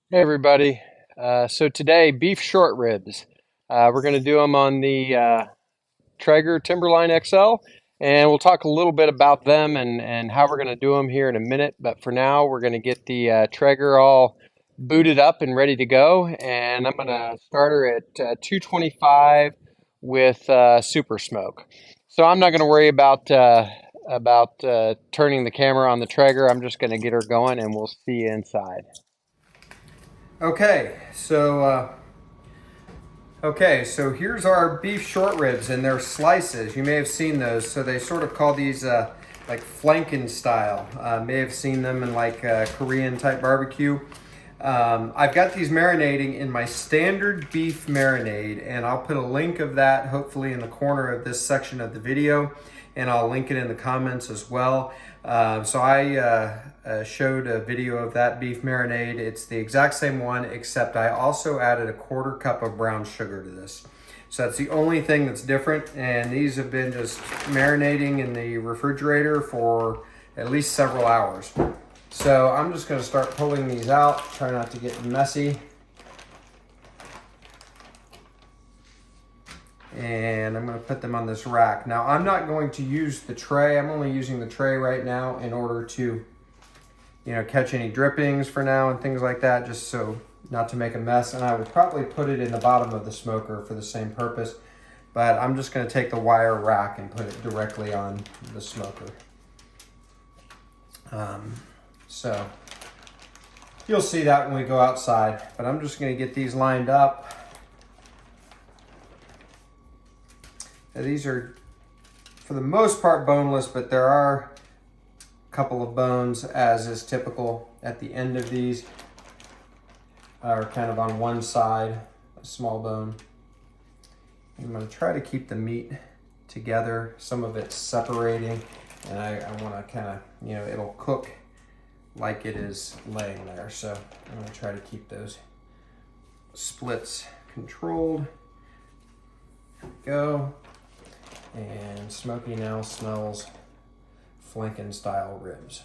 Hey everybody. So today, beef short ribs. We're going to do them on the Traeger Timberline XL, and we'll talk a little bit about them and how we're going to do them here in a minute. But for now, we're going to get the Traeger all booted up and ready to go. And I'm going to start her at 225 with super smoke. So I'm not going to worry about turning the camera on the Traeger. I'm just going to get her going, and we'll see you inside. Okay, so here's our beef short ribs, and they're slices. You may have seen those. So they sort of call these like flanken style. May have seen them in like Korean type barbecue. I've got these marinating in my standard beef marinade, and I'll put a link of that hopefully in the corner of this section of the video, and I'll link it in the comments as well. So I showed a video of that beef marinade. It's the exact same one, except I also added a 1/4 cup of brown sugar to this. So that's the only thing that's different, and these have been just marinating in the refrigerator for at least several hours. So I'm just going to start pulling these out, try not to get messy. And I'm going to put them on this rack. Now I'm not going to use the tray. I'm only using the tray right now in order to, catch any drippings for now and things like that, just so not to make a mess. And I would probably put it in the bottom of the smoker for the same purpose. But I'm just going to take the wire rack and put it directly on the smoker. So you'll see that when we go outside, but I'm just going to get these lined up. Now, these are for the most part boneless, but there are a couple of bones, as is typical at the end of these, are kind of on one side, a small bone. I'm going to try to keep the meat together. Some of it's separating, and I want to kind of, it'll cook like it is laying there. So I'm going to try to keep those splits controlled. There we go. And Smokey now smells flanken style ribs.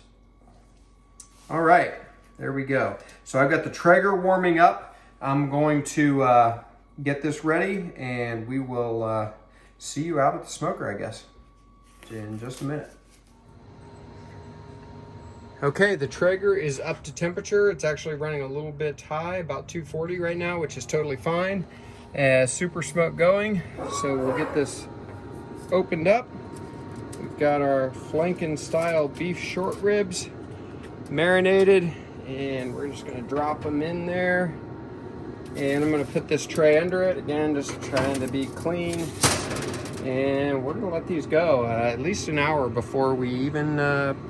All right, there we go. So I've got the Traeger warming up. I'm going to get this ready, and we will see you out at the smoker, I guess, in just a minute. Okay, the Traeger is up to temperature. It's actually running a little bit high, about 240 right now, which is totally fine. Super smoke going. So we'll get this opened up. We've got our flanken style beef short ribs marinated, and we're just going to drop them in there. And I'm going to put this tray under it again, just trying to be clean. And we're going to let these go at least an hour before we even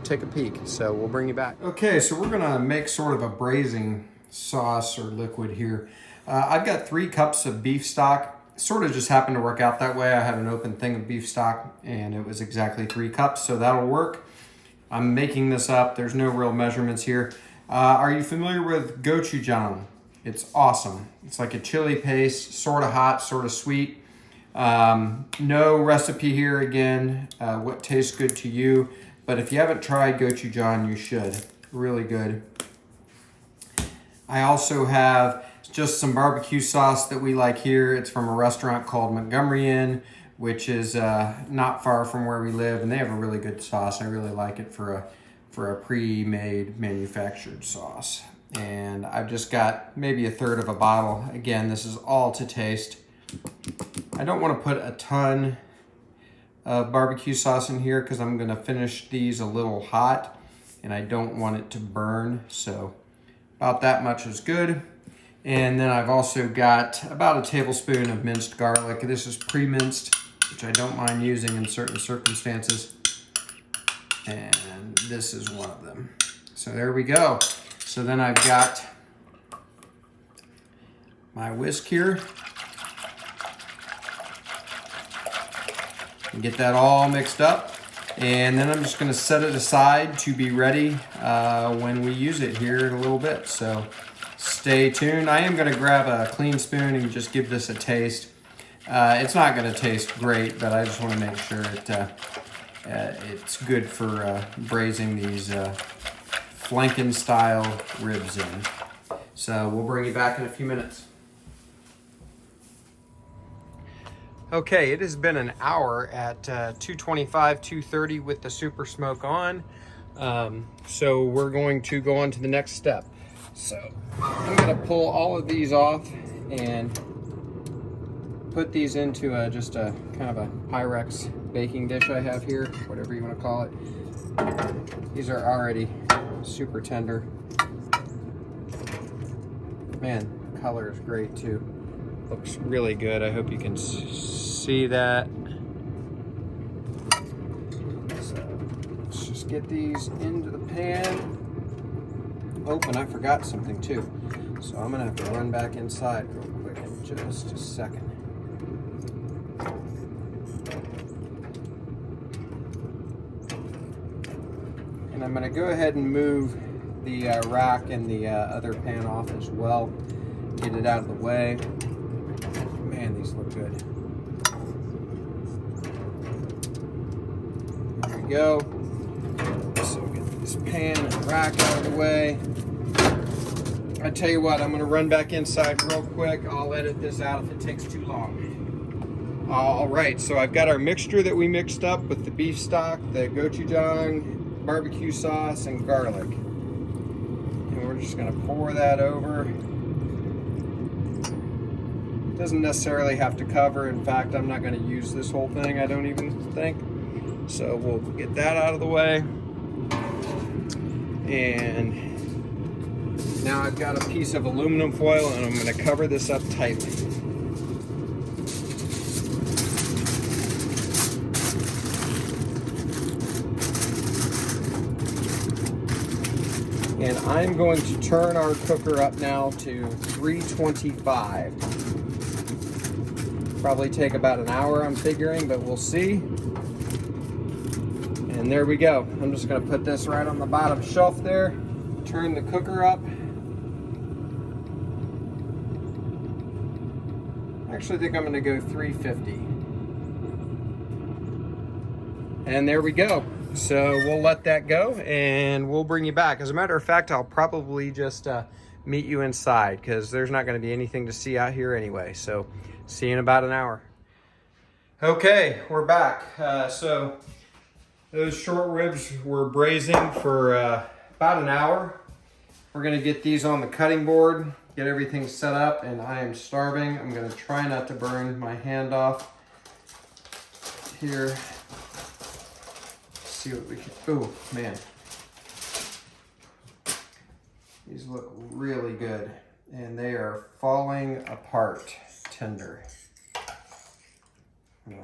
take a peek. So we'll bring you back. Okay, so we're going to make sort of a braising sauce or liquid here. I've got 3 cups of beef stock. Sort of just happened to work out that way. I had an open thing of beef stock, and it was exactly 3 cups, so that'll work. I'm making this up. There's no real measurements here. Are you familiar with gochujang? It's awesome. It's like a chili paste, sort of hot, sort of sweet. No recipe here again, what tastes good to you. But if you haven't tried gochujang, you should. Really good. I also have just some barbecue sauce that we like here. It's from a restaurant called Montgomery Inn, which is not far from where we live, and they have a really good sauce. I really like it for a pre-made manufactured sauce. And I've just got maybe 1/3 of a bottle. Again, this is all to taste. I don't want to put a ton of barbecue sauce in here because I'm going to finish these a little hot, and I don't want it to burn. So about that much is good. And then I've also got about a tablespoon of minced garlic. This is pre-minced, which I don't mind using in certain circumstances. And this is one of them. So there we go. So then I've got my whisk here. Get that all mixed up. And then I'm just gonna set it aside to be ready when we use it here in a little bit. So stay tuned. I am gonna grab a clean spoon and just give this a taste. It's not gonna taste great, but I just wanna make sure it's good for braising these flanken style ribs in. So we'll bring you back in a few minutes. Okay, it has been an hour at 225, 230 with the super smoke on. So we're going to go on to the next step. So I'm gonna pull all of these off and put these into just a kind of a Pyrex baking dish I have here, whatever you want to call it. These are already super tender. Man, the color is great too. Looks really good. I hope you can see that. So let's just get these into the pan. Oh, and I forgot something too. So I'm gonna have to run back inside real quick in just a second. And I'm gonna go ahead and move the rack and the other pan off as well. Get it out of the way. Man, these look good. There we go. So get this pan and rack out of the way. I tell you what, I'm gonna run back inside real quick. I'll edit this out if it takes too long. All right, so I've got our mixture that we mixed up with the beef stock, the gochujang, barbecue sauce, and garlic. And we're just gonna pour that over. Doesn't necessarily have to cover. In fact, I'm not gonna use this whole thing, I don't even think. So we'll get that out of the way. And now I've got a piece of aluminum foil and I'm gonna cover this up tightly. And I'm going to turn our cooker up now to 325. Probably take about an hour, I'm figuring, but we'll see. And there we go. I'm just gonna put this right on the bottom shelf there, turn the cooker up. I actually think I'm gonna go 350. And there we go. So we'll let that go and we'll bring you back. As a matter of fact, I'll probably just meet you inside because there's not gonna be anything to see out here anyway. So see you in about an hour. Okay, we're back. So those short ribs were braising for about an hour. We're gonna get these on the cutting board, get everything set up, and I am starving. I'm gonna try not to burn my hand off here. See what we can, oh man. These look really good and they are falling apart tender. Yeah.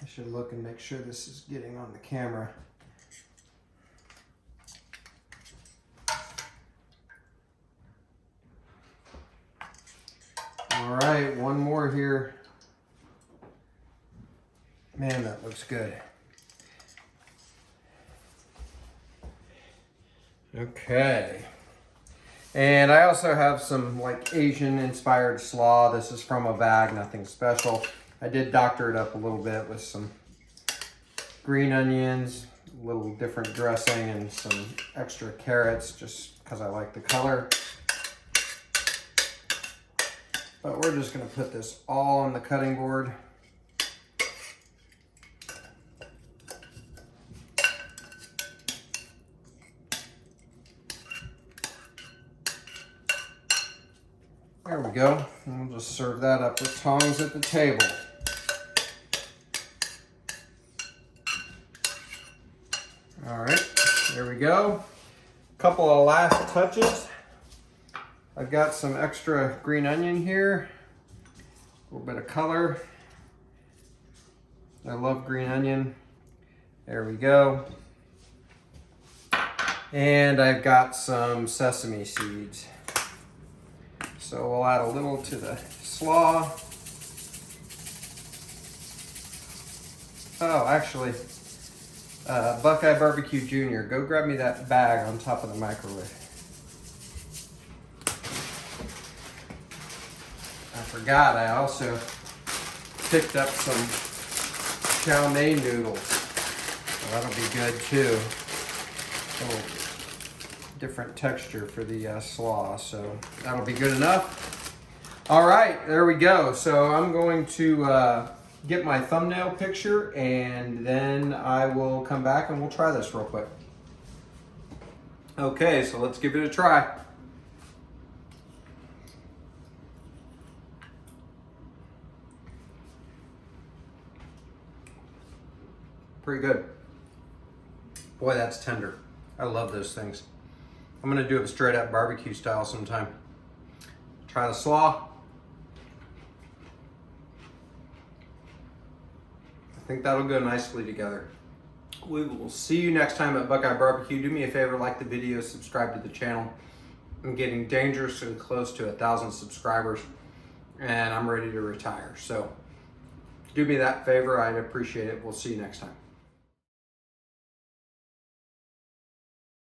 I should look and make sure this is getting on the camera. All right, one more here. Man, that looks good. Okay. And I also have some like Asian inspired slaw. This is from a bag, nothing special. I did doctor it up a little bit with some green onions, a little different dressing, and some extra carrots just because I like the color. But we're just going to put this all on the cutting board. There we go. And we'll just serve that up with tongs at the table. All right, there we go. Couple of last touches. I've got some extra green onion here, a little bit of color. I love green onion. There we go. And I've got some sesame seeds. So we'll add a little to the slaw. Oh, actually, BuQeye Barbecue Jr., go grab me that bag on top of the microwave. I forgot, I also picked up some chow mein noodles. So that'll be good too. A little different texture for the slaw, so that'll be good enough. All right, there we go. So I'm going to get my thumbnail picture, and then I will come back and we'll try this real quick. Okay, so let's give it a try. Pretty good. Boy, that's tender. I love those things. I'm gonna do it straight up barbecue style sometime. Try the slaw. I think that'll go nicely together. We will see you next time at BuQeye Barbecue. Do me a favor, like the video, subscribe to the channel. I'm getting dangerously close to 1,000 subscribers, and I'm ready to retire. So do me that favor, I'd appreciate it. We'll see you next time.